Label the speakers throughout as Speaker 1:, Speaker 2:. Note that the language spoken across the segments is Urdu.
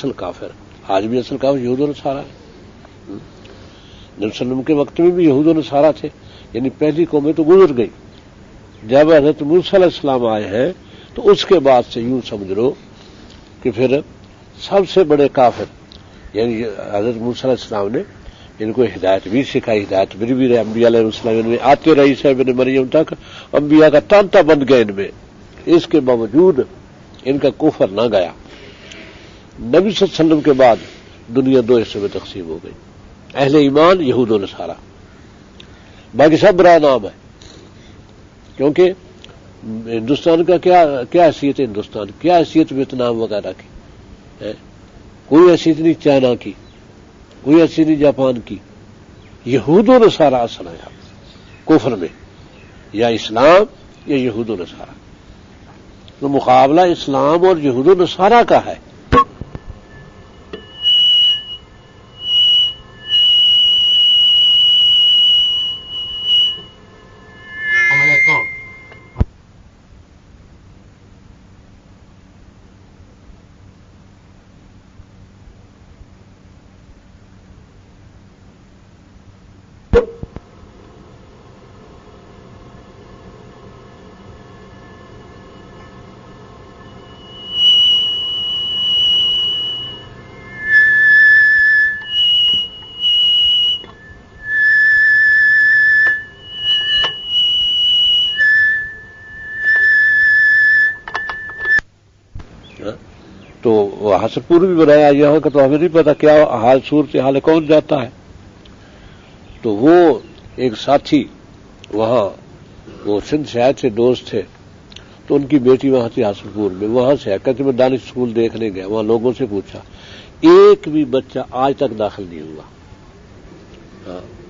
Speaker 1: اصل کافر، آج بھی اصل کافر یہود و نصارہ ہے۔ نبی صلی اللہ علیہ وسلم کے وقت میں بھی یہود و نصارہ تھے، یعنی پہلی قومیں تو گزر گئی۔ جب حضرت موسیٰ علیہ السلام آئے ہیں تو اس کے بعد سے یوں سمجھ لو کہ پھر سب سے بڑے کافر یعنی حضرت موسیٰ علیہ السلام نے ان کو ہدایت بھی سکھائی، ہدایت بھی رہے، انبیاء علیہ السلام ان میں آتے رہے، عیسیٰ ابن مریم تک انبیاء کا تانتا بن گئے ان میں، اس کے باوجود ان کا کفر نہ گیا۔ نبی صلی اللہ علیہ وسلم کے بعد دنیا دو حصوں میں تقسیم ہو گئی، اہل ایمان یہود و نصارہ، باقی سب برائے نام ہے۔ کیونکہ ہندوستان کا کیا حیثیت ہے، ہندوستان کیا حیثیت ویتنام وغیرہ کی ہے؟ کوئی حیثیت نہیں چائنا کی، کوئی حیثیت نہیں جاپان کی۔ یہود و نصارہ اصل ہے کفر میں، یا اسلام یا یہود و نصارہ، تو مقابلہ اسلام اور یہود و نصارہ کا ہے۔ تو وہاں سے پورو بھی بنایا گیا ہوگا تو ہمیں نہیں پتا کیا حال صورت حال کون جاتا ہے۔ تو وہ ایک ساتھی وہاں وہ سندھ سے آئے تھے، دوست تھے، تو ان کی بیٹی وہاں تھی حاصل پور میں، وہاں سے کہتے میں دانش اسکول دیکھنے گیا، وہاں لوگوں سے پوچھا، ایک بھی بچہ آج تک داخل نہیں ہوا،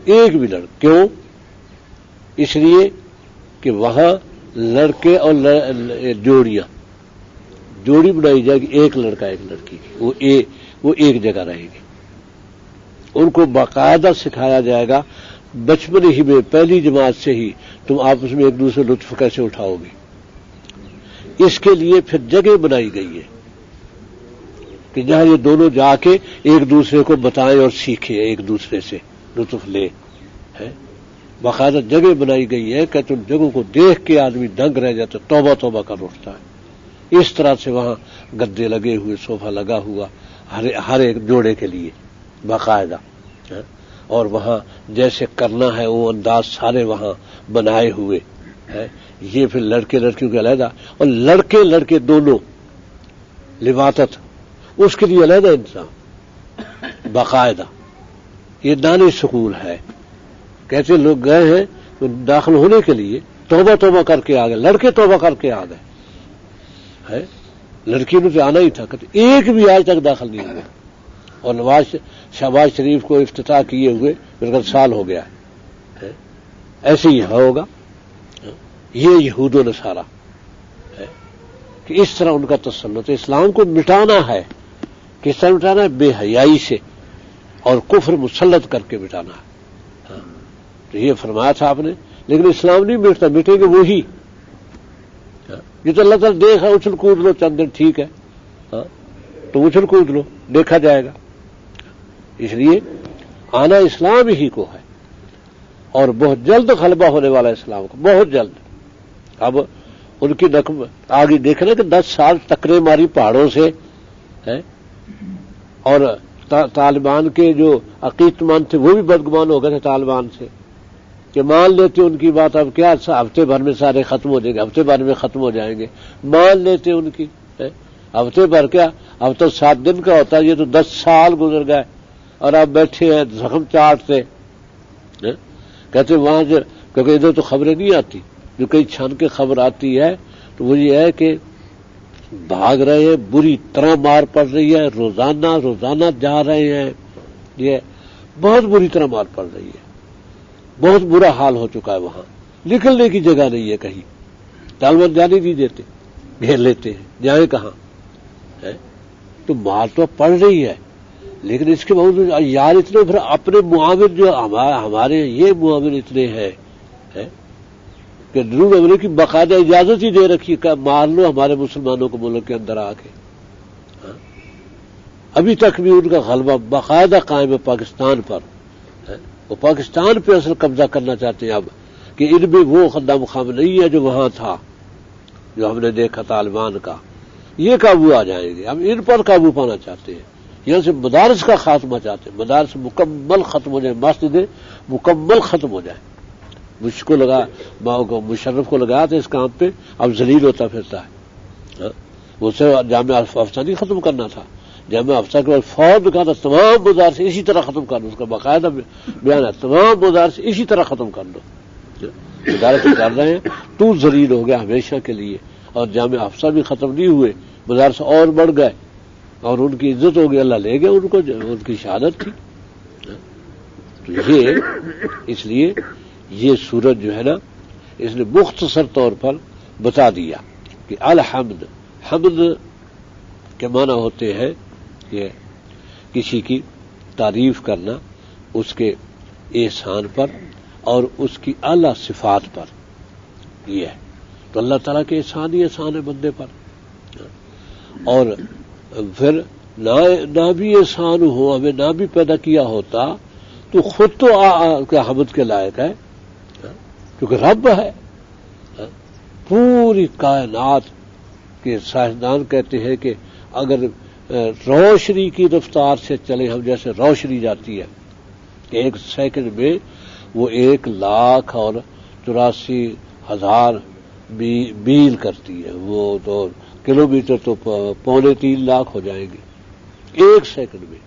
Speaker 1: ایک بھی لڑکا۔ کیوں؟ اس لیے کہ وہاں لڑکے اور جوڑی بنائی جائے گی، ایک لڑکا ایک لڑکی کی، وہ ایک جگہ رہے گی۔ ان کو باقاعدہ سکھایا جائے گا بچپن ہی میں، پہلی جماعت سے ہی تم آپس میں ایک دوسرے لطف کیسے اٹھاؤ گے۔ اس کے لیے پھر جگہ بنائی گئی ہے کہ جہاں یہ دونوں جا کے ایک دوسرے کو بتائیں اور سیکھیں، ایک دوسرے سے لطف لے ہے۔ باقاعدہ جگہ بنائی گئی ہے کہ تم جگہوں کو دیکھ کے آدمی دنگ رہ جاتا، توبہ توبہ کر اٹھتا ہے۔ اس طرح سے وہاں گدے لگے ہوئے، صوفہ لگا ہوا ہر ایک جوڑے کے لیے باقاعدہ، اور وہاں جیسے کرنا ہے وہ انداز سارے وہاں بنائے ہوئے ہے۔ یہ پھر لڑکے لڑکیوں کے علیحدہ، اور لڑکے دونوں لباطت، اس کے لیے علیحدہ انتظام باقاعدہ۔ یہ دانش سکول ہے، کیسے لوگ گئے ہیں داخل ہونے کے لیے، توبہ کر کے آ گئے، لڑکے توبہ کر کے آ گئے ہے، لڑکیوں نے آنا ہی تھا، ایک بھی آج تک داخل نہیں ہوئے۔ اور شہباز شریف کو افتتاح کیے ہوئے میرے خیال سال ہو گیا ہے۔ ایسے ہی ہوگا، یہ یہود و نصارہ ہے کہ اس طرح ان کا تسلط ہے۔ اسلام کو مٹانا ہے، کس طرح مٹانا ہے؟ بے حیائی سے اور کفر مسلط کر کے مٹانا ہے۔ تو یہ فرمایا تھا آپ نے، لیکن اسلام نہیں مٹتا، مٹے گے وہی۔ یہ تو اللہ تعالیٰ دیکھا، اچھل کود لو چند دن، ٹھیک ہے، تو اچھل کود لو، دیکھا جائے گا۔ اس لیے آنا اسلام ہی کو ہے، اور بہت جلد غلبہ ہونے والا اسلام کو، بہت جلد۔ اب ان کی نقم آگے دیکھنا کہ 10 سال ٹکرے ماری پہاڑوں سے ہے، اور طالبان کے جو عقیدتمند تھے وہ بھی بدگمان ہو گئے تھے طالبان سے، کہ مان لیتے ان کی بات، اب کیا ہفتے بھر میں سارے ختم ہو جائیں گے، ہفتے بھر میں ختم ہو جائیں گے، مان لیتے ان کی، ہفتے بھر کیا، اب تو 7 دن کا ہوتا ہے، یہ تو 10 سال گزر گئے، اور آپ بیٹھے ہیں زخم چاٹتے، کہتے وہاں سے، کیونکہ ادھر تو خبریں نہیں آتی، جو کئی چھان کے خبر آتی ہے تو وہ یہ ہے کہ بھاگ رہے ہیں، بری طرح مار پڑ رہی ہے، روزانہ جا رہے ہیں، یہ بہت بری طرح مار پڑ رہی ہے، بہت برا حال ہو چکا ہے وہاں، نکلنے کی جگہ نہیں ہے کہیں، طالبان جانے نہیں دیتے، گھیر لیتے ہیں، جائیں کہاں ہے؟ تو مار تو پڑ رہی ہے، لیکن اس کے باوجود یار اتنے پھر اپنے معاور جو ہمارے یہ معاور اتنے ہیں کہ ضرور امریکہ کی باقاعدہ اجازت ہی دے رکھی کہ مار لو ہمارے مسلمانوں کو ملک کے اندر آ کے، ابھی تک بھی ان کا غلبہ باقاعدہ قائم ہے پاکستان پر. وہ پاکستان پہ اصل قبضہ کرنا چاہتے ہیں اب کہ ان میں وہ خدا مقام نہیں ہے جو وہاں تھا، جو ہم نے دیکھا طالبان کا. یہ قابو آ جائیں گے. ہم ان پر قابو پانا چاہتے ہیں. یہاں سے مدارس کا خاتمہ چاہتے ہیں. مدارس مکمل ختم ہو جائے، مسجدیں مکمل ختم ہو جائیں. مجھ کو لگا مشرف کو لگایا تھا اس کام پہ، اب ذلیل ہوتا پھرتا ہے. اسے جامعہ افسہ نہیں ختم کرنا تھا. جامعہ افسہ کے بعد فوج کہا تھا تمام مدارس اسی طرح ختم کر دو. اس کا باقاعدہ بیان ہے، تمام مدارس اسی طرح ختم کر دو. مدارس کر رہے ہیں تو ذلیل ہو گیا ہمیشہ کے لیے. اور جامعہ افسہ بھی ختم نہیں ہوئے، مدارس اور بڑھ گئے اور ان کی عزت ہو گئی. اللہ لے گئے ان کو، ان کی شہادت تھی. تو یہ اس لیے یہ سورت جو ہے نا، اس نے مختصر طور پر بتا دیا کہ الحمد، حمد کے معنی ہوتے ہیں کہ کسی کی تعریف کرنا اس کے احسان پر اور اس کی اعلیٰ صفات پر. یہ ہے تو اللہ تعالیٰ کے احسان ہی احسان ہے بندے پر. اور پھر نہ بھی احسان ہو، ہمیں نہ بھی پیدا کیا ہوتا تو خود تو حمد کے لائق ہے کیونکہ رب ہے. پوری کائنات کے سائنسدان کہتے ہیں کہ اگر روشنی کی رفتار سے چلے ہم، جیسے روشنی جاتی ہے ایک سیکنڈ میں، وہ 1,84,000 میل کرتی ہے. وہ تو کلومیٹر تو 2.25 لاکھ ہو جائیں گے ایک سیکنڈ میں.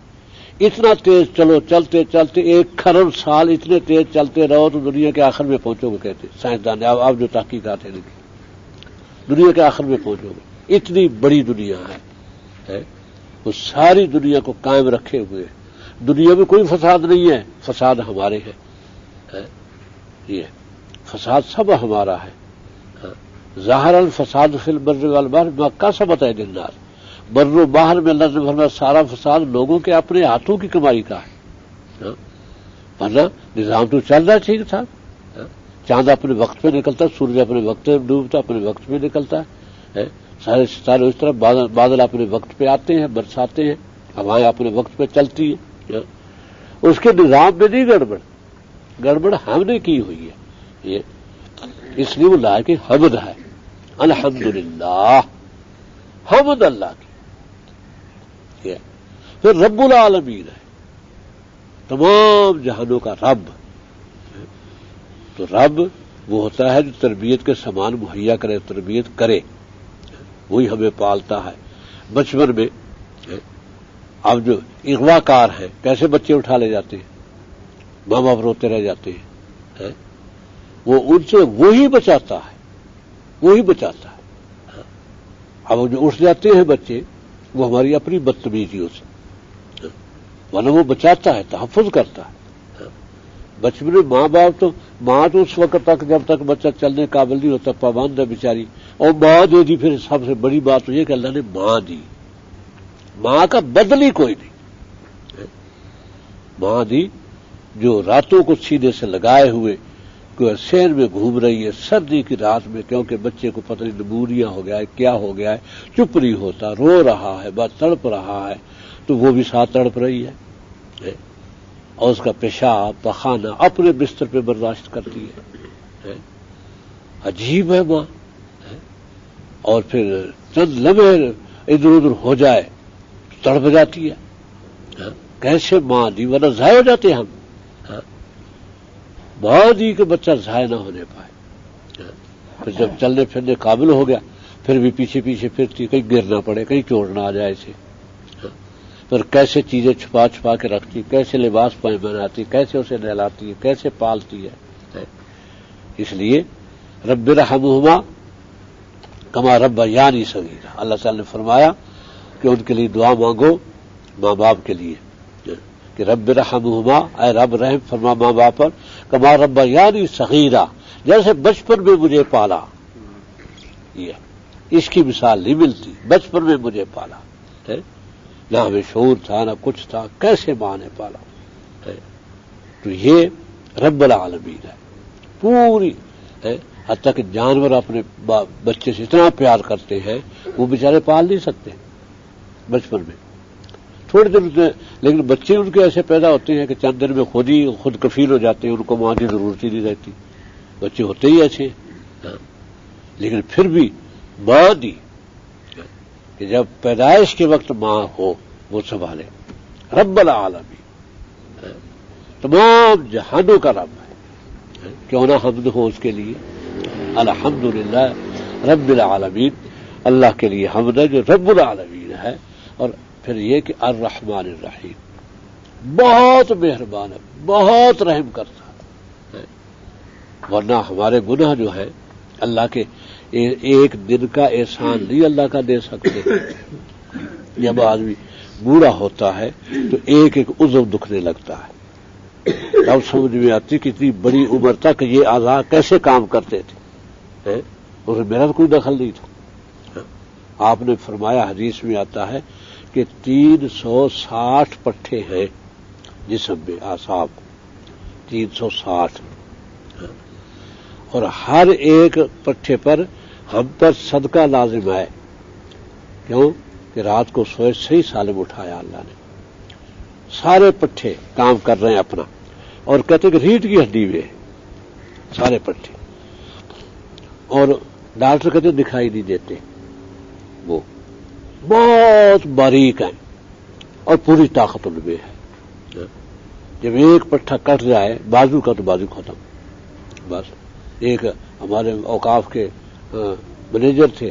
Speaker 1: اتنا تیز چلو، چلتے چلتے 1 کروڑ سال اتنے تیز چلتے رہو تو دنیا کے آخر میں پہنچو گے. کہتے سائنسدان نے اب جو تحقیقات ہیں دنیا کے آخر میں پہنچو گے. اتنی بڑی دنیا ہے وہ ساری دنیا کو قائم رکھے ہوئے. دنیا میں کوئی فساد نہیں ہے، فساد ہمارے ہیں. یہ فساد سب ہمارا ہے. ظاہر الفساد فی البر والبحر بما کسبت ایدی الناس. بر و باہر میں اللہ نے فرمایا سارا فساد لوگوں کے اپنے ہاتھوں کی کمائی کا ہے. ورنہ نظام تو چل رہا ٹھیک تھا. چاند اپنے وقت پہ نکلتا، سورج اپنے وقت پہ ڈوبتا، اپنے وقت پہ نکلتا ہے. سارے ستارے اس طرح، بادل اپنے وقت پہ آتے ہیں برساتے ہیں، ہوائیں اپنے وقت پہ چلتی ہیں. اس کے نظام میں نہیں گڑبڑ ہم نے کی ہوئی ہے. یہ اس لیے وہ لائق حمد ہے. الحمدللہ، حمد اللہ کی. پھر رب العالمین ہے، تمام جہانوں کا رب. تو رب وہ ہوتا ہے جو تربیت کے سامان مہیا کرے، تربیت کرے. وہی ہمیں پالتا ہے. بچپن میں اب جو اغوا کار ہیں کیسے بچے اٹھا لے جاتے ہیں، ماں باپ روتے رہ جاتے ہیں. وہ ان سے وہی بچاتا ہے. اب جو اٹھ جاتے ہیں بچے وہ ہماری اپنی بدتمیزیوں سے، ورنہ وہ بچاتا ہے، تحفظ کرتا ہے. بچپن میں ماں تو اس وقت تک جب تک بچہ چلنے قابل نہیں ہوتا پابند ہے بیچاری، اور ماں دے دی. پھر سب سے بڑی بات تو یہ کہ اللہ نے ماں دی. ماں کا بدل ہی کوئی نہیں. ماں دی جو راتوں کو سینے سے لگائے ہوئے کوئی سیر میں گھوم رہی ہے سردی کی رات میں، کیونکہ بچے کو پتہ نہیں نمونیا ہو گیا ہے، کیا ہو گیا ہے، چپ نہیں ہوتا، رو رہا ہے، بس تڑپ رہا ہے، تو وہ بھی ساتھ تڑپ رہی ہے. اور اس کا پیشاب پخانہ اپنے بستر پہ برداشت کرتی ہے. عجیب ہے ماں. اور پھر چند لمحے ادھر ادھر ہو جائے تو تڑپ جاتی ہے. کیسے ماں دی، ورنہ ضائع ہو جاتے ہم. ماں دی کہ بچہ ضائع نہ ہونے پائے. پھر جب چلنے پھرنے قابل ہو گیا پھر بھی پیچھے پیچھے پھرتی، کہیں گر نہ پڑے، کہیں چوٹ نہ آ جائے اسے. پھر کیسے چیزیں چھپا چھپا کے رکھتی، کیسے لباس بناتی، کیسے اسے نہلاتی ہے، کیسے پالتی ہے. اس لیے رب ارحمہما کما ربیانی صغیرا. اللہ تعالی نے فرمایا کہ ان کے لیے دعا مانگو ماں باپ کے لیے کہ رب ارحمہما، اے رب رحم فرما ماں باپ پر، کما ربیانی صغیرا، جیسے بچپن میں مجھے پالا. یہ اس کی مثال نہیں ملتی. بچپن میں مجھے پالا، نہ ہمیں شعور تھا نہ کچھ تھا، کیسے ماں نے پالا. تو یہ رب العالمین ہے پوری. حتیٰ کہ جانور اپنے بچے سے اتنا پیار کرتے ہیں وہ بیچارے پال نہیں سکتے بچپن میں. تھوڑے دن میں، لیکن بچے ان کے ایسے پیدا ہوتے ہیں کہ چند دن میں خود کفیل ہو جاتے ہیں، ان کو ماں کی ضرورت ہی نہیں رہتی. بچے ہوتے ہی ایسے ہیں. لیکن پھر بھی ماں دی کہ جب پیدائش کے وقت ماں ہو وہ سنبھالے. رب العالمین، تمام جہانوں کا رب ہے، کیوں نہ حمد ہو اس کے لیے. الحمدللہ رب العالمین، اللہ کے لیے حمد ہے جو رب العالمین ہے. اور پھر یہ کہ الرحمن الرحیم، بہت مہربان ہے، بہت رحم کرتا ہے. ورنہ ہمارے گناہ جو ہے اللہ کے ایک دن کا احسان نہیں اللہ کا دے سکتے. جب آدمی بوڑھا ہوتا ہے تو ایک ایک عضو دکھنے لگتا ہے، تب سمجھ میں آتی کہ اتنی بڑی عمر تک یہ اعضاء کیسے کام کرتے تھے، اور میرا تو کوئی دخل نہیں تھا. آپ نے فرمایا، حدیث میں آتا ہے کہ 360 پٹھے ہیں جسم میں، اعصاب 360، اور ہر ایک پٹھے پر ہم پر صدقہ لازم ہے. کیوں کہ رات کو سوئے صحیح سالم اٹھایا اللہ نے. سارے پٹھے کام کر رہے ہیں اپنا، اور کہتے کہ ریڑھ کی ہڈی میں سارے پٹھے، اور ڈاکٹر کہتے دکھائی نہیں دیتے، وہ بہت باریک ہیں اور پوری طاقت ان میں ہے. جب ایک پٹھا کٹ جائے بازو کا تو بازو ختم. بس ایک ہمارے اوقاف کے مینیجر تھے،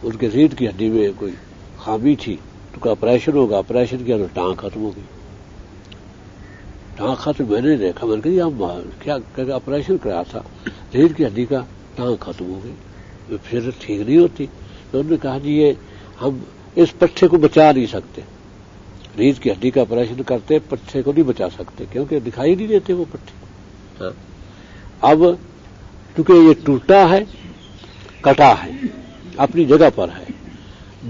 Speaker 1: ان کے ریڑھ کی ہڈی میں کوئی خامی تھی تو کا آپریشن ہوگا، آپریشن کیا تو ٹانگ ختم ہو گئی. ٹانگ ختم، میں نے دیکھا، میں نے کہا یہ کیا آپریشن کرایا تھا، ریڑھ کی ہڈی کا ٹانگ ختم ہو گئی، پھر ٹھیک نہیں ہوتی. تو انہوں نے کہا جی یہ ہم اس پٹھے کو بچا نہیں سکتے، ریڑھ کی ہڈی کا آپریشن کرتے پٹھے کو نہیں بچا سکتے کیونکہ دکھائی نہیں دیتے وہ پٹھے. اب کیونکہ یہ ٹوٹا ہے، کٹا ہے، اپنی جگہ پر ہے،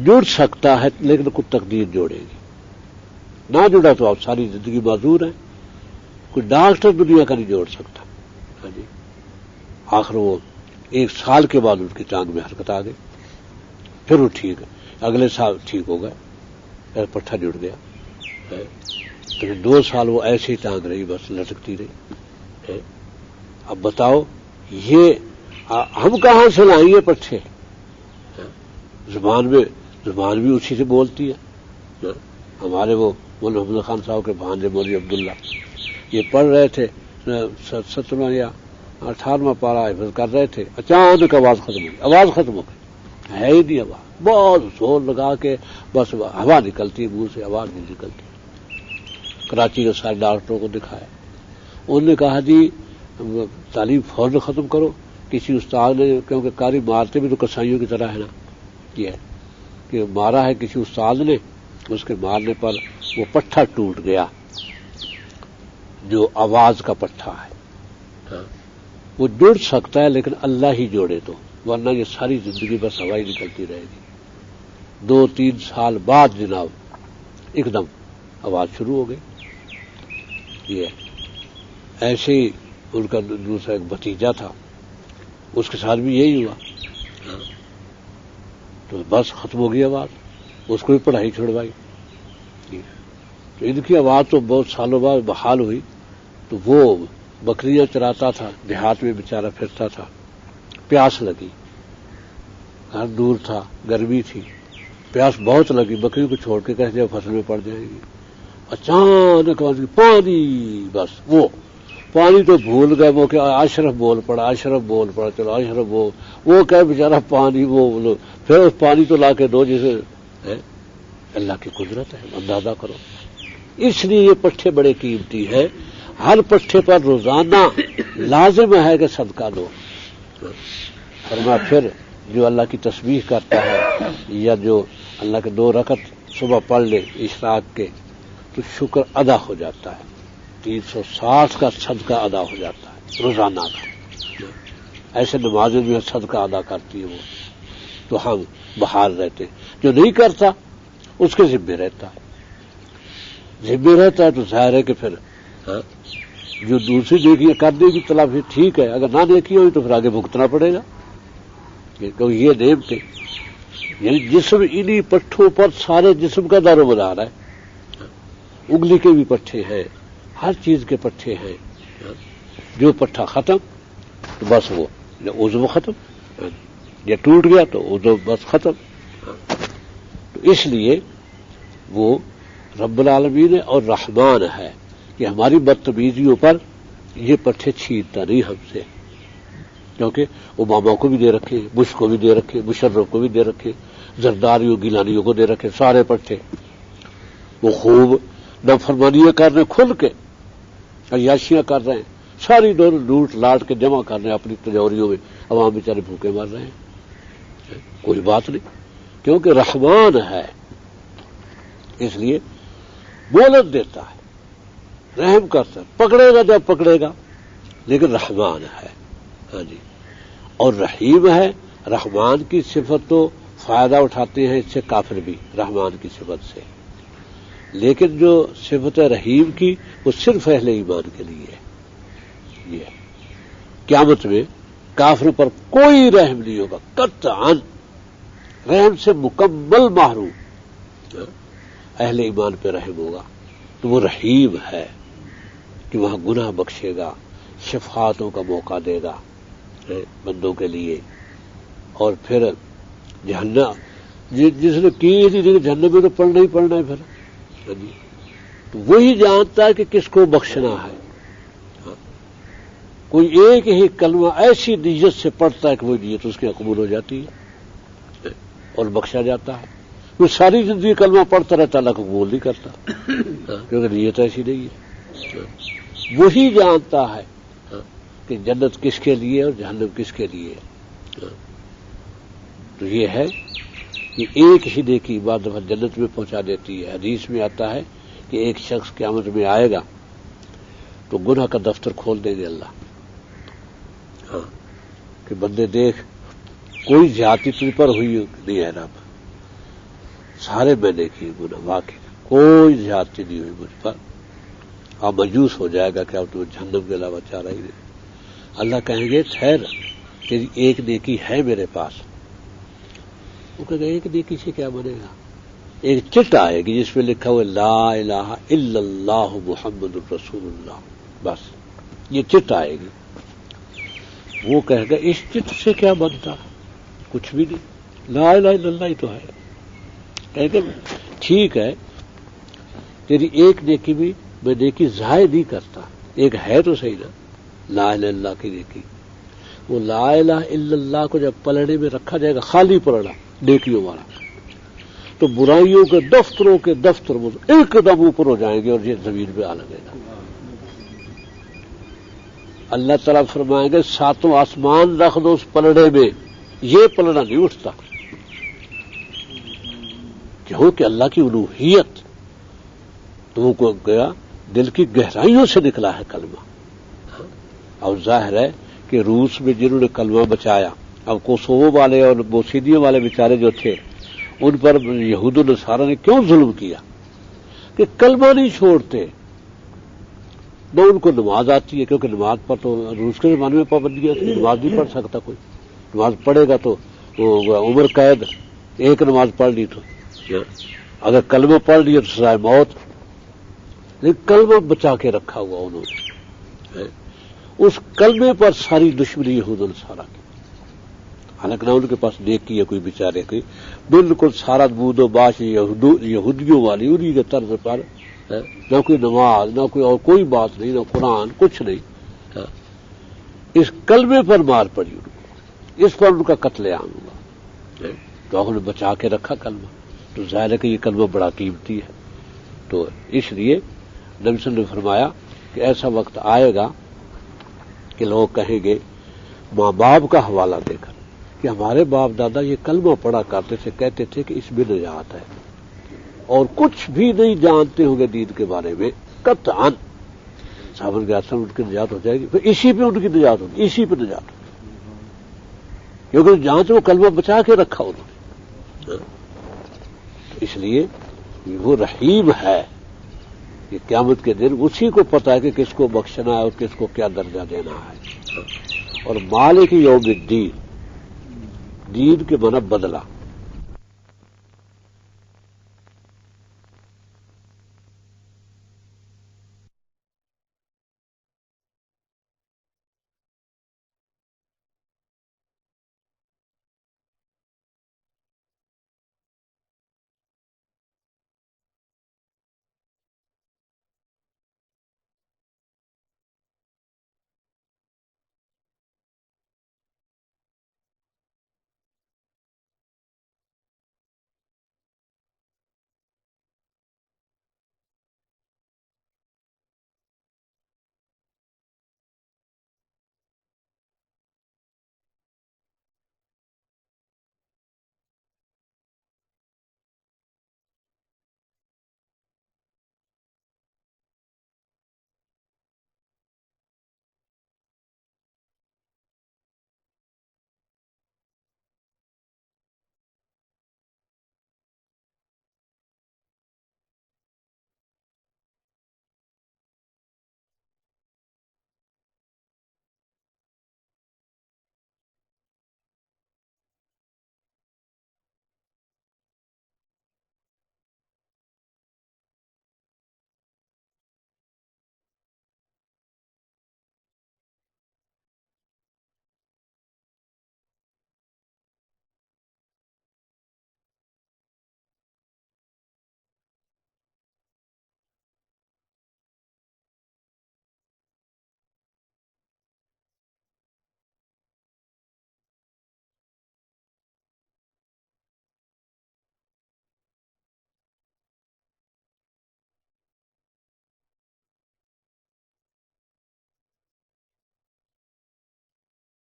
Speaker 1: جڑ سکتا ہے لیکن کچھ تقدیر جوڑے گی. نہ جڑا تو آپ ساری زندگی معذور ہیں. کوئی ڈاکٹر دنیا کا نہیں جوڑ سکتا. ہاں جی، آخر وہ 1 سال کے بعد ان کی ٹانگ میں حرکت آ گئی، پھر وہ ٹھیک ہے، اگلے سال ٹھیک ہو گئے، پٹھا جڑ گیا. تو 2 سال وہ ایسے ہی ٹانگ رہی، بس لٹکتی رہی. اب بتاؤ یہ ہم کہاں سے لائیں گے پٹھے؟ زبان بھی اسی سے بولتی ہے. ہمارے وہ مولانا محمد خان صاحب کے بھانجے مولوی عبداللہ یہ پڑھ رہے تھے 17واں یا 18واں پارہ حفظ کر رہے تھے، اچانک آواز ختم ہو گئی، ہے ہی نہیں آواز. بہت زور لگا کے بس ہوا نکلتی ہے منہ سے، آواز نہیں نکلتی. کراچی کے سارے ڈاکٹروں کو دکھایا، انہوں نے کہا جی تعلیم فوراً ختم کرو. کسی استاد نے، کیونکہ کاری مارتے بھی تو کسائیوں کی طرح ہے نا، یہ ہے کہ مارا ہے کسی استاد نے، اس کے مارنے پر وہ پٹھا ٹوٹ گیا جو آواز کا پٹھا ہے. وہ جڑ سکتا ہے لیکن اللہ ہی جوڑے تو، ورنہ یہ ساری زندگی بس ہوا ہی نکلتی رہے گی. 2-3 سال بعد جناب ایک دم آواز شروع ہو گئی. یہ ایسے ہی ان کا دوسرا ایک بھتیجا تھا، اس کے ساتھ بھی یہی ہوا، تو بس ختم ہو گئی آواز. اس کو بھی پڑھائی چھوڑوائی. تو ان کی آواز تو بہت سالوں بعد بحال ہوئی. تو وہ بکریاں چراتا تھا، دیہات میں بیچارہ پھرتا تھا، پیاس لگی، گھر دور تھا، گرمی تھی، پیاس بہت لگی، بکری کو چھوڑ کے کیسے فصل میں پڑ جائے گی. اچانک پانی، بس وہ پانی تو بھول گئے، وہ کہ اشرف بول پڑا، چلو اشرف وہ کہ بیچارہ پانی، وہ پھر اس پانی تو لا کے دو جسے اللہ کی قدرت ہے، اندازہ کرو. اس لیے یہ پٹھے بڑے قیمتی ہیں. ہر پٹھے پر روزانہ لازم ہے کہ صدقہ دو. فرمایا پھر جو اللہ کی تسبیح کرتا ہے یا جو اللہ کے 2 رکعت صبح پڑھ لے اشراق کے تو شکر ادا ہو جاتا ہے. 360 کا صدقہ ادا ہو جاتا ہے روزانہ کا. ایسے نمازیں جو ہے صدقہ ادا کرتی ہے وہ، تو ہم بحال رہتے. جو نہیں کرتا اس کے ذمہ رہتا ہے تو ظاہر ہے کہ پھر جو دوسری نیکیاں کرنے کی طلب ہے ٹھیک ہے، اگر نہ نیکی ہوئی تو پھر آگے بھگتنا پڑے گا. کیونکہ یہ نعمتیں، یعنی جسم انہی پٹھوں پر سارے جسم کا دار و مدار ہے. انگلی کے بھی پٹھے ہیں، ہر چیز کے پٹھے ہیں. جو پٹھا ختم تو بس وہ عضو ختم، یا ٹوٹ گیا تو عضو بس ختم. تو اس لیے وہ رب العالمین اور رحمان ہے کہ ہماری بدتمیزیوں پر یہ پٹھے چھینتا نہیں ہم سے، کیونکہ اوباما کو بھی دے رکھے، بش کو بھی دے رکھے، مشرف کو بھی دے رکھے، زرداریوں گیلانیوں کو دے رکھے، سارے پٹھے. وہ خوب نافرمانیاں کر رہے ہیں، کھل کے عیاشیاں کر رہے ہیں، ساری دور لوٹ لاٹ کے جمع کر رہے ہیں اپنی تجوریوں میں، عوام بیچارے بھوکے مر رہے ہیں. کوئی بات نہیں، کیونکہ رحمان ہے اس لیے مہلت دیتا ہے، رحم کرتا ہے، پکڑے گا جب پکڑے گا، لیکن رحمان ہے. ہاں جی، اور رحیم ہے. رحمان کی صفت تو فائدہ اٹھاتے ہیں اس سے کافر بھی، رحمان کی صفت سے، لیکن جو صفت رحیم کی وہ صرف اہل ایمان کے لیے ہے. یہ قیامت میں کافر پر کوئی رحم نہیں ہوگا، قطعاً رحم سے مکمل محروم. اہل ایمان پہ رحم ہوگا تو وہ رحیم ہے کہ وہاں گناہ بخشے گا، شفاعتوں کا موقع دے گا بندوں کے لیے. اور پھر جہنم جس نے کی نہیں لیکن جہنم میں تو پڑھنا ہی پڑھنا ہے پھر. تو وہی جانتا ہے کہ کس کو بخشنا ہے. کوئی ایک ہی کلمہ ایسی نیت سے پڑھتا ہے کہ وہ نیت اس کی قبول ہو جاتی ہے اور بخشا جاتا ہے. وہ ساری زندگی کلمہ پڑھتا رہتا، اللہ کو قبول نہیں کرتا کیونکہ نیت ایسی نہیں ہے. وہی جانتا ہے کہ جنت کس کے لیے اور جہنم کس کے لیے. تو یہ ہے کہ ایک ہی نیکی بعد دفعہ جنت میں پہنچا دیتی ہے. حدیث میں آتا ہے کہ ایک شخص قیامت میں آئے گا تو گناہ کا دفتر کھول دیں گے اللہ. ہاں کہ بندے دیکھ، کوئی زیادتی تجھ پر ہوئی نہیں ہے رب، سارے میں نے کیے گناہ، واقعی کوئی زیادتی نہیں ہوئی مجھ پر. آپ مایوس ہو جائے گا کہ اب تو جہنم کے علاوہ چارہ ہی نہیں. اللہ کہیں گے ٹھہر، تیری ایک نیکی ہے میرے پاس. وہ کہے گا ایک نیکی سے کیا بنے گا؟ ایک چٹ آئے گی جس پہ لکھا ہوا لا الہ الا اللہ محمد الرسول اللہ، بس یہ چٹ آئے گی. وہ کہے گا اس چٹ سے کیا بنتا؟ کچھ بھی نہیں، لا الہ الا اللہ ہی تو ہے. کہے گا ٹھیک ہے، تیری ایک نیکی بھی میں نیکی ضائع نہیں کرتا، ایک ہے تو صحیح نا لا الہ الا اللہ کی نیکی. وہ لا الہ الا اللہ کو جب پلڑے میں رکھا جائے گا، خالی پلڑا نیکیوں والا، تو برائیوں کے دفتروں کے دفتر ایک دم اوپر ہو جائیں گے اور یہ زمین پہ آ لگے گا. اللہ تعالیٰ فرمائیں گے ساتوں آسمان رکھ دو اس پلڑے میں، یہ پلڑا نہیں اٹھتا. کیوں کہ اللہ کی الوہیت تو کو گیا دل کی گہرائیوں سے نکلا ہے کلمہ. اور ظاہر ہے کہ روس میں جنہوں نے کلمہ بچایا، اب کوسوو والے اور بوسیدیوں والے بیچارے جو تھے، ان پر یہود و نصارہ نے کیوں ظلم کیا کہ کلمہ نہیں چھوڑتے. نہ ان کو نماز آتی ہے، کیونکہ نماز پر تو روس کے زمانے میں پابندیاں تھیں، نماز نہیں پڑھ سکتا کوئی. نماز پڑھے گا تو عمر قید، ایک نماز پڑھ لی تو، اگر کلمہ پڑھ لیا تو سزائے موت. لیکن کلمہ بچا کے رکھا ہوا انہوں نے، اس کلمے پر ساری دشمنی یہود و نصارہ کی. حالانکہ نہ ان کے پاس نیکی ہے کوئی بیچارے کی، بالکل سارا بود و باش یہودیوں والی انہی کے طرز پر، نہ کوئی نماز، نہ کوئی اور کوئی بات نہیں، نہ قرآن، کچھ نہیں. اس کلمے پر مار پڑی ان کو، اس پر ان کا قتل عام ہوا. تو انہوں نے بچا کے رکھا کلمہ. تو ظاہر ہے کہ یہ کلمہ بڑا قیمتی ہے. تو اس لیے نبی صلی اللہ علیہ وسلم نے فرمایا کہ ایسا وقت آئے گا کہ لوگ کہیں گے ماں باپ کا حوالہ دے کر کہ ہمارے باپ دادا یہ کلمہ پڑھا کرتے تھے، کہتے تھے کہ اس میں نجات ہے، اور کچھ بھی نہیں جانتے ہوں گے دین کے بارے میں. قطعاً صحابہ کے اثر ان کی نجات ہو جائے گی، پھر اسی پہ ان کی نجات ہوگی، اسی پہ نجات ہوگی، کیونکہ جہاں سے وہ کلمہ بچا کے رکھا انہوں نے. اس لیے وہ رحیم ہے. یہ قیامت کے دن اسی کو پتا ہے کہ کس کو بخشنا ہے اور کس کو کیا درجہ دینا ہے. اور مالک یوم الدین، دین کے معنی بدلہ،